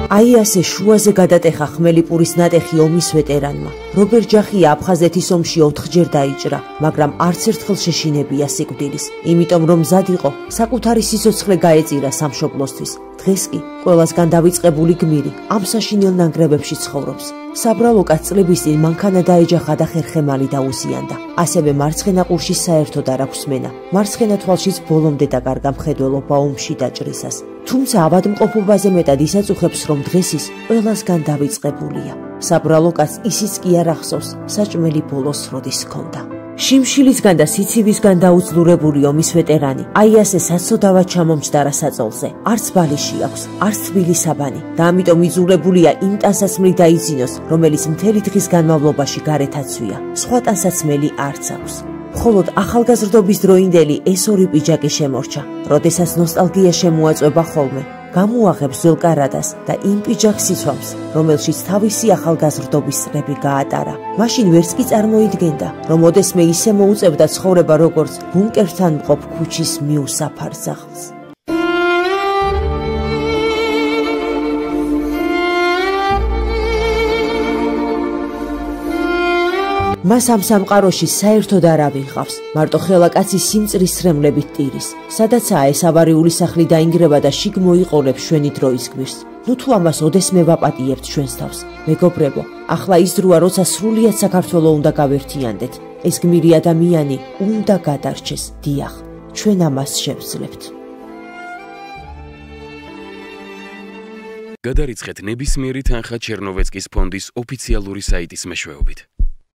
აი ასე შუაზე გადატეხა ხმელიპურის ნატეხი ომის ვეტერანმა. რობერტ ჯახია აფხაზეთის ომში 4-ჯერ დაიჭრა, მაგრამ არც ერთხელ შეშინებია სიკვდილის, იმიტომ რომ მზად იყო საკუთარი სიცოცხლე გაეწირა სამშობლოსთვის. დღეს კი ყველასგან დავიწყებული გმირი ამ საშინელ ნანგრევებში ცხოვრობს. საბრალო კაცწლების წინ მანქანა დაეჯახა და ხერხემალი დაუზიანდა. ასევე მარცხენა ყურშის საერთოდ არ აქვს მენა. მარცხენა თვალშიც ბოლომდე დაკარგა მხედველობა ომში დაჭრისას. თუმცა ავადმყოფობაზე მეტად ისაწუხებს, რომ დღეს ის ყველასგან დავიწყებულია. საბრალო კაცს ისიც კი არ ახსოვს საჭმელი ბოლოს როდის ჰქონდა. შიმშილისგან და სიცივისგან დაუძლურებული ომის ვეტერანი აი ასე საცოდავად ჩამომჯდარა საწოლზე. არც ბალიში აქვს, არც თბილი საბანი და ამიტომ იძულებულია იმ ტანსაცმლით დაიძინოს, რომელიც მთელი დღის განმავლობაში გარეთ აცვია. სხვა ტანსაცმელი არც აქვს. მხოლოდ ახალგაზრდობის დროინდელი ეს ორი პიჯაკი შემორჩა, როდესაც ნოსტალგია შემოაწვება ხოლმე. გამოუაღებს ძველ კარადას და იმ პიჯაკს იცვამს, რომელშიც თავისი ახალგაზრდობის წლები გაატარა. მაშინ ვერც კი წარმოიდგენდა, რომ ოდესმე ისე მოუწევდა ცხოვრება, როგორც ბუნკერთან მყოფ ქუჩის მიუსაფარ სახლს. მას ამ სამყაროში საერთოდ არავინ ყავს, მარტო ხელა კაცი სიმწრის სრემლებით ტირის. სადაცაა ეს ავარიული სახლი დაინგრევა და შიგ მოიყოლებს ჩვენი დროის გმირს. ნუ თუ ამას ოდესმე ვაპატიებთ ჩვენს თავს. მეგობრებო, ახლა ის დროა, როცა სრულიად საქართველო უნდა გავერთიანდეთ. ეს გმირი ადამიანი უნდა გადარჩეს. დიახ, ჩვენ ამას შევძლებთ. გადარიცხეთ ნებისმიერი თანხა ჩერნოვეცკის ფონდის ოფიციალური საიტის მეშვეობით.